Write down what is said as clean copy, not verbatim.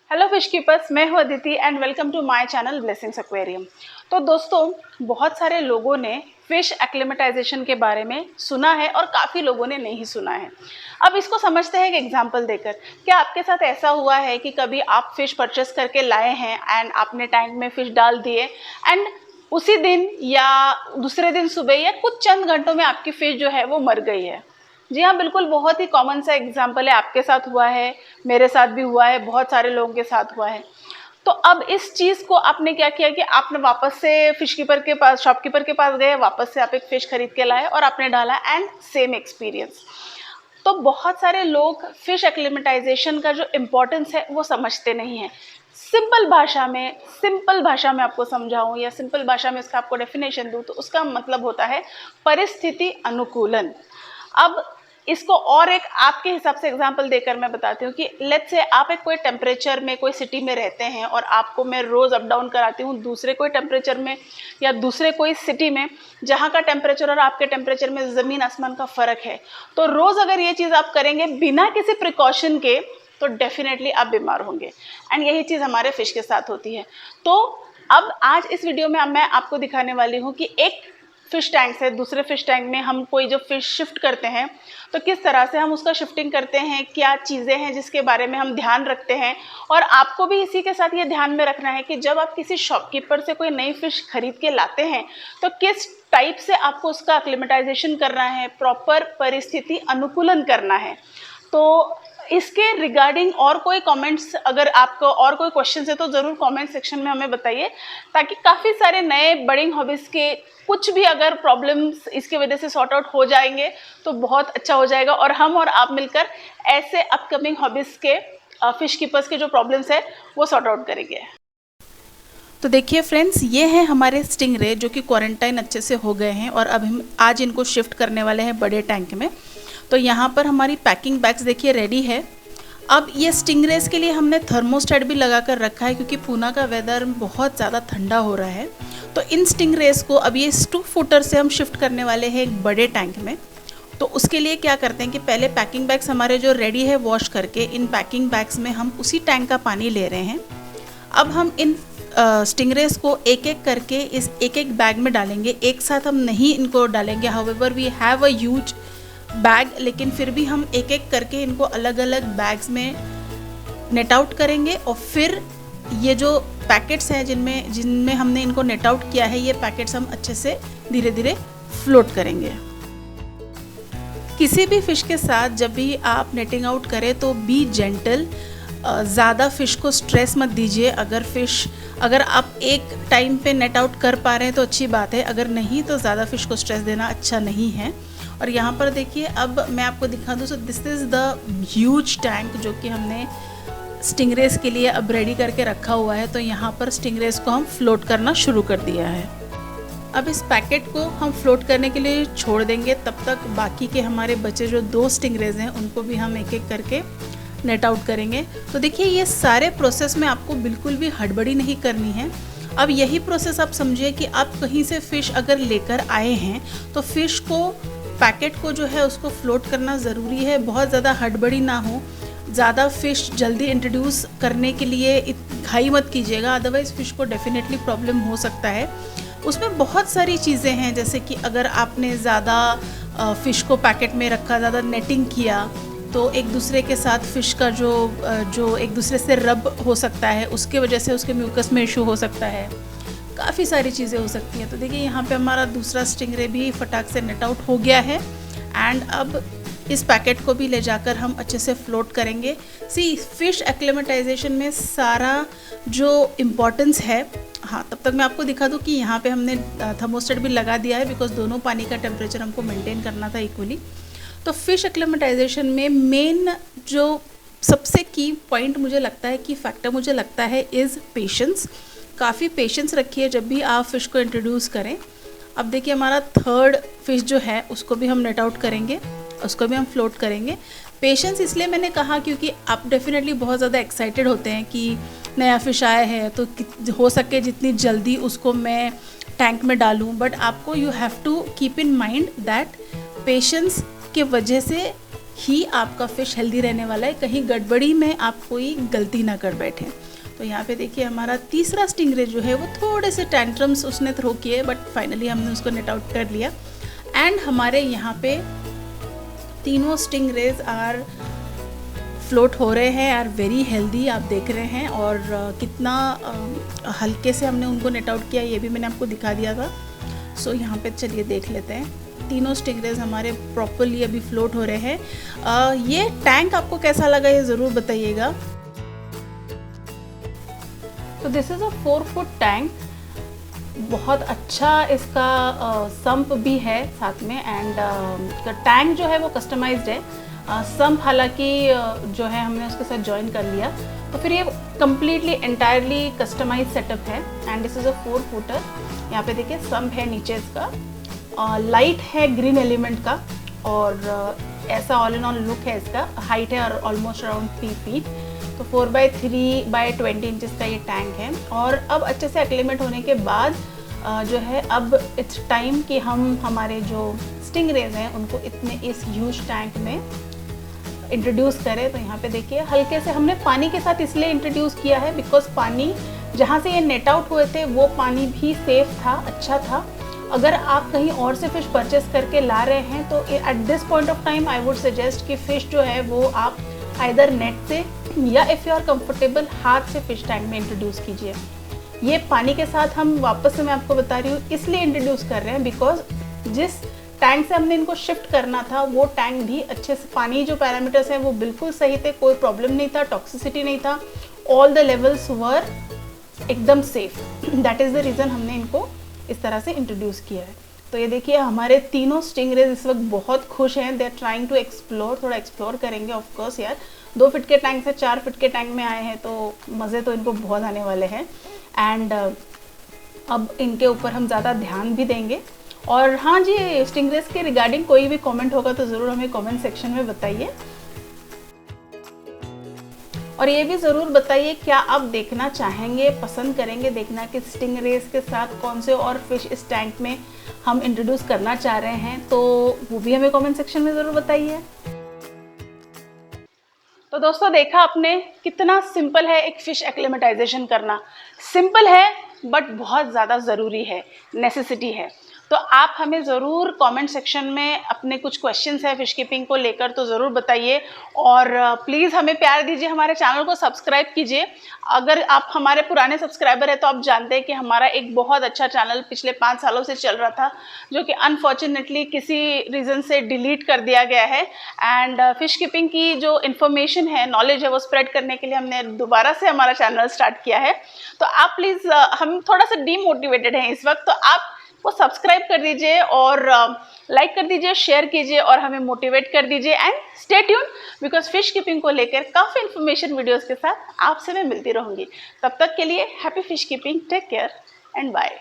Hello fish keepers, मैं हूं Aditi and welcome to my channel Blessings Aquarium. तो दोस्तों, बहुत सारे लोगों ने फिश एक्लिमेटाइजेशन के बारे में सुना है और काफ़ी लोगों ने नहीं सुना है। अब इसको समझते हैं एक एग्जांपल देकर। क्या आपके साथ ऐसा हुआ है कि कभी आप फिश परचेस करके लाए हैं एंड आपने टैंक में फिश डाल दिए एंड उसी दिन या दूसरे दिन सुबह या कुछ चंद घंटों में आपकी फिश जो है वो मर गई है? जी हाँ, बिल्कुल, बहुत ही कॉमन सा एग्जाम्पल है। आपके साथ हुआ है, मेरे साथ भी हुआ है, बहुत सारे लोगों के साथ हुआ है। तो अब इस चीज़ को आपने क्या किया कि आपने वापस से फिश कीपर के पास, शॉपकीपर के पास गए, वापस से आप एक फ़िश खरीद के लाए और आपने डाला एंड सेम एक्सपीरियंस। तो बहुत सारे लोग फिश एक्लिमेटाइजेशन का जो इम्पोर्टेंस है वो समझते नहीं है। सिंपल भाषा में आपको समझाऊं या सिंपल भाषा में इसका आपको डेफिनेशन दूं तो उसका मतलब होता है परिस्थिति अनुकूलन। अब इसको और एक आपके हिसाब से एग्जांपल देकर मैं बताती हूँ कि लेट्स से आप एक कोई टेम्परेचर में कोई सिटी में रहते हैं और आपको मैं रोज़ अप डाउन कराती हूँ दूसरे कोई टेम्परेचर में या दूसरे कोई सिटी में जहाँ का टेम्परेचर और आपके टेम्परेचर में ज़मीन आसमान का फ़र्क है। तो रोज़ अगर ये चीज़ आप करेंगे बिना किसी प्रिकॉशन के तो डेफिनेटली आप बीमार होंगे एंड यही चीज़ हमारे फिश के साथ होती है। तो अब आज इस वीडियो में मैं आपको दिखाने वाली हूँ कि एक फिश टैंक से दूसरे फिश टैंक में हम कोई जो फिश शिफ्ट करते हैं तो किस तरह से हम उसका शिफ्टिंग करते हैं, क्या चीज़ें हैं जिसके बारे में हम ध्यान रखते हैं। और आपको भी इसी के साथ ये ध्यान में रखना है कि जब आप किसी शॉपकीपर से कोई नई फिश खरीद के लाते हैं तो किस टाइप से आपको उसका एक्लिमेटाइजेशन करना है, प्रॉपर परिस्थिति अनुकूलन करना है। तो इसके रिगार्डिंग और कोई कमेंट्स, अगर आपको और कोई क्वेश्चन है तो ज़रूर कमेंट सेक्शन में हमें बताइए, ताकि काफ़ी सारे नए बर्डिंग हॉबीज़ के कुछ भी अगर प्रॉब्लम्स इसके वजह से सॉर्ट आउट हो जाएंगे तो बहुत अच्छा हो जाएगा और हम और आप मिलकर ऐसे अपकमिंग हॉबीज़ के फिश कीपर्स के जो प्रॉब्लम्स है वो सॉर्ट आउट करेंगे। तो देखिए फ्रेंड्स, ये हैं हमारे स्टिंगरे जो कि क्वारंटाइन अच्छे से हो गए हैं और अब हम आज इनको शिफ्ट करने वाले हैं बड़े टैंक में। तो यहाँ पर हमारी पैकिंग बैग्स देखिए रेडी है। अब ये स्टिंगरेज के लिए हमने थर्मोस्टेट भी लगा कर रखा है क्योंकि पूना का वेदर बहुत ज़्यादा ठंडा हो रहा है। तो इन स्टिंगरेज को अब ये 2 फुटर से हम शिफ्ट करने वाले हैं एक बड़े टैंक में। तो उसके लिए क्या करते हैं कि पहले पैकिंग बैग्स हमारे जो रेडी है वॉश करके इन पैकिंग बैग्स में हम उसी टैंक का पानी ले रहे हैं। अब हम इन स्टिंगरेज को एक एक करके इस एक एक बैग में डालेंगे, एक साथ हम नहीं इनको डालेंगे। However we have a huge bag, लेकिन फिर भी हम एक एक करके इनको अलग अलग बैग्स में नेट आउट करेंगे और फिर ये जो पैकेट्स हैं जिनमें हमने इनको नेट आउट किया है, ये पैकेट्स हम अच्छे से धीरे धीरे फ्लोट करेंगे। किसी भी फिश के साथ जब भी आप नेटिंग आउट करें तो बी जेंटल, ज़्यादा फ़िश को स्ट्रेस मत दीजिए। अगर आप एक टाइम पे नेट आउट कर पा रहे हैं तो अच्छी बात है, अगर नहीं तो ज़्यादा फ़िश को स्ट्रेस देना अच्छा नहीं है। और यहाँ पर देखिए, अब मैं आपको दिखा दूँ, so this is the huge tank जो कि हमने स्टिंगरेज के लिए अब रेडी करके रखा हुआ है। तो यहाँ पर स्टिंगरेज को हम फ्लोट करना शुरू कर दिया है। अब इस पैकेट को हम फ्लोट करने के लिए छोड़ देंगे, तब तक बाकी के हमारे बचे जो 2 स्टिंगरेज हैं उनको भी हम एक एक करके नेट आउट करेंगे। तो देखिए, ये सारे प्रोसेस में आपको बिल्कुल भी हड़बड़ी नहीं करनी है। अब यही प्रोसेस आप समझिए कि आप कहीं से फ़िश अगर लेकर आए हैं तो फ़िश को, पैकेट को जो है उसको फ्लोट करना ज़रूरी है। बहुत ज़्यादा हड़बड़ी ना हो, ज़्यादा फ़िश जल्दी इंट्रोड्यूस करने के लिए घाई मत कीजिएगा, अदरवाइज़ फ़िश को डेफिनेटली प्रॉब्लम हो सकता है। उसमें बहुत सारी चीज़ें हैं, जैसे कि अगर आपने ज़्यादा फ़िश को पैकेट में रखा, ज़्यादा नेटिंग किया तो एक दूसरे के साथ फ़िश का जो एक दूसरे से रब हो सकता है, उसके वजह से उसके म्यूकस में इशू हो सकता है। काफ़ी सारी चीज़ें हो सकती हैं। तो देखिए, यहाँ पे हमारा दूसरा स्टिंगरे भी फटाक से नेट आउट हो गया है एंड अब इस पैकेट को भी ले जाकर हम अच्छे से फ्लोट करेंगे। फिश एक्लिमेटाइजेशन में सारा जो इम्पोर्टेंस है, हाँ, तब तक मैं आपको दिखा दूँ कि यहाँ पे हमने थर्मोस्टेट भी लगा दिया है बिकॉज दोनों पानी का टेम्परेचर हमको मेंटेन करना था इक्वली। तो फिश एक्लिमेटाइजेशन में मेन जो सबसे की पॉइंट मुझे लगता है, की फैक्टर मुझे लगता है, इज़ पेशेंस। काफ़ी पेशेंस रखिए जब भी आप फ़िश को इंट्रोड्यूस करें। अब देखिए, हमारा 3rd फिश जो है उसको भी हम नेट आउट करेंगे, उसको भी हम फ्लोट करेंगे। पेशेंस इसलिए मैंने कहा क्योंकि आप डेफिनेटली बहुत ज़्यादा एक्साइटेड होते हैं कि नया फ़िश आया है तो हो सके जितनी जल्दी उसको मैं टैंक में डालूं। बट आपको you have to keep in mind that patience के वजह से ही आपका फ़िश हेल्दी रहने वाला है, कहीं गड़बड़ी में आप कोई गलती ना कर बैठें। तो यहाँ पे देखिए हमारा तीसरा स्टिंगरे जो है वो थोड़े से टैंट्रम्स उसने थ्रो किए, बट फाइनली हमने उसको नेट आउट कर लिया। एंड हमारे यहाँ पे तीनों स्टिंगरेज आर फ्लोट हो रहे हैं, आर वेरी हेल्दी, आप देख रहे हैं। और कितना हल्के से हमने उनको नेट आउट किया ये भी मैंने आपको दिखा दिया था। सो यहाँ पे चलिए देख लेते हैं, तीनों स्टिंगरेज हमारे प्रॉपरली अभी फ्लोट हो रहे हैं। ये टैंक आपको कैसा लगा ये ज़रूर बताइएगा। तो this is a 4 foot tank, बहुत अच्छा इसका सम्प भी है साथ में। एंड टैंक जो है वो कस्टमाइज्ड है, सम्प हालांकि जो है हमने उसके साथ ज्वाइन कर लिया। तो फिर ये कम्प्लीटली एंटायरली कस्टमाइज सेटअप है। And this is a 4 footer. यहाँ पे देखिए सम्प है नीचे इसका, लाइट है ग्रीन एलिमेंट का, और ऐसा ऑल इन ऑल लुक है इसका। हाइट है और ऑलमोस्ट अराउंड 3 फीट। तो 4x3x20 इंचज़ का ये टैंक है। और अब अच्छे से एक्लिमेट होने के बाद जो है अब इट्स टाइम कि हम हमारे जो स्टिंगरेज हैं उनको इतने इस ह्यूज टैंक में इंट्रोड्यूस करें। तो यहाँ पे देखिए हल्के से हमने पानी के साथ इसलिए इंट्रोड्यूस किया है बिकॉज पानी जहाँ से ये नेट आउट हुए थे वो पानी भी सेफ था, अच्छा था। अगर आप कहीं और से फ़िश परचेस करके ला रहे हैं तो at this point of time I would suggest कि फ़िश जो है वो आप आइदर नेट से या इफ़ यू आर कंफर्टेबल हाथ से फ़िश टैंक में इंट्रोड्यूस कीजिए। ये पानी के साथ हम वापस से मैं आपको बता रही हूँ इसलिए इंट्रोड्यूस कर रहे हैं बिकॉज जिस टैंक से हमने इनको शिफ्ट करना था वो टैंक भी अच्छे से, पानी जो पैरामीटर्स हैं वो बिल्कुल सही थे, कोई प्रॉब्लम नहीं था, टॉक्सिसिटी नहीं था, ऑल द लेवल्स वर एकदम safe. That is the reason हमने इनको इस तरह से इंट्रोड्यूस किया है। तो ये देखिए हमारे तीनों स्टिंगरेज इस वक्त बहुत खुश हैं, they are trying to explore, थोड़ा एक्सप्लोर करेंगे ऑफ कोर्स यार। 2 फीट के टैंक से 4 फीट के टैंक में आए हैं तो मज़े तो इनको बहुत आने वाले हैं। एंड अब इनके ऊपर हम ज़्यादा ध्यान भी देंगे। और हाँ जी, स्टिंगरेज के रिगार्डिंग कोई भी कमेंट होगा तो ज़रूर हमें कमेंट सेक्शन में बताइए। और ये भी ज़रूर बताइए क्या आप देखना चाहेंगे, पसंद करेंगे देखना कि स्टिंगरेज के साथ कौन से और फिश इस टैंक में हम इंट्रोड्यूस करना चाह रहे हैं, तो वो भी हमें कमेंट सेक्शन में ज़रूर बताइए। तो दोस्तों देखा आपने कितना सिंपल है एक फ़िश एक्लिमेटाइजेशन करना। सिंपल है बट बहुत ज़्यादा ज़रूरी है, नेसेसिटी है। तो आप हमें ज़रूर कमेंट सेक्शन में अपने कुछ क्वेश्चंस है फ़िश कीपिंग को लेकर तो ज़रूर बताइए। और प्लीज़ हमें प्यार दीजिए, हमारे चैनल को सब्सक्राइब कीजिए। अगर आप हमारे पुराने सब्सक्राइबर हैं तो आप जानते हैं कि हमारा एक बहुत अच्छा चैनल पिछले 5 सालों से चल रहा था जो कि अनफॉर्चुनेटली किसी रीज़न से डिलीट कर दिया गया है। एंड फ़िश कीपिंग की जो इन्फॉर्मेशन है, नॉलेज है, वो स्प्रेड करने के लिए हमने दोबारा से हमारा चैनल स्टार्ट किया है। तो आप प्लीज़, हम थोड़ा सा डीमोटिवेटेड हैं इस वक्त, तो आप वो सब्सक्राइब कर दीजिए और लाइक कर दीजिए, शेयर कीजिए और हमें मोटिवेट कर दीजिए। And stay tune because fish keeping को लेकर काफ़ी इन्फॉर्मेशन वीडियोस के साथ आपसे मैं मिलती रहूँगी। तब तक के लिए happy fish keeping, take care and bye.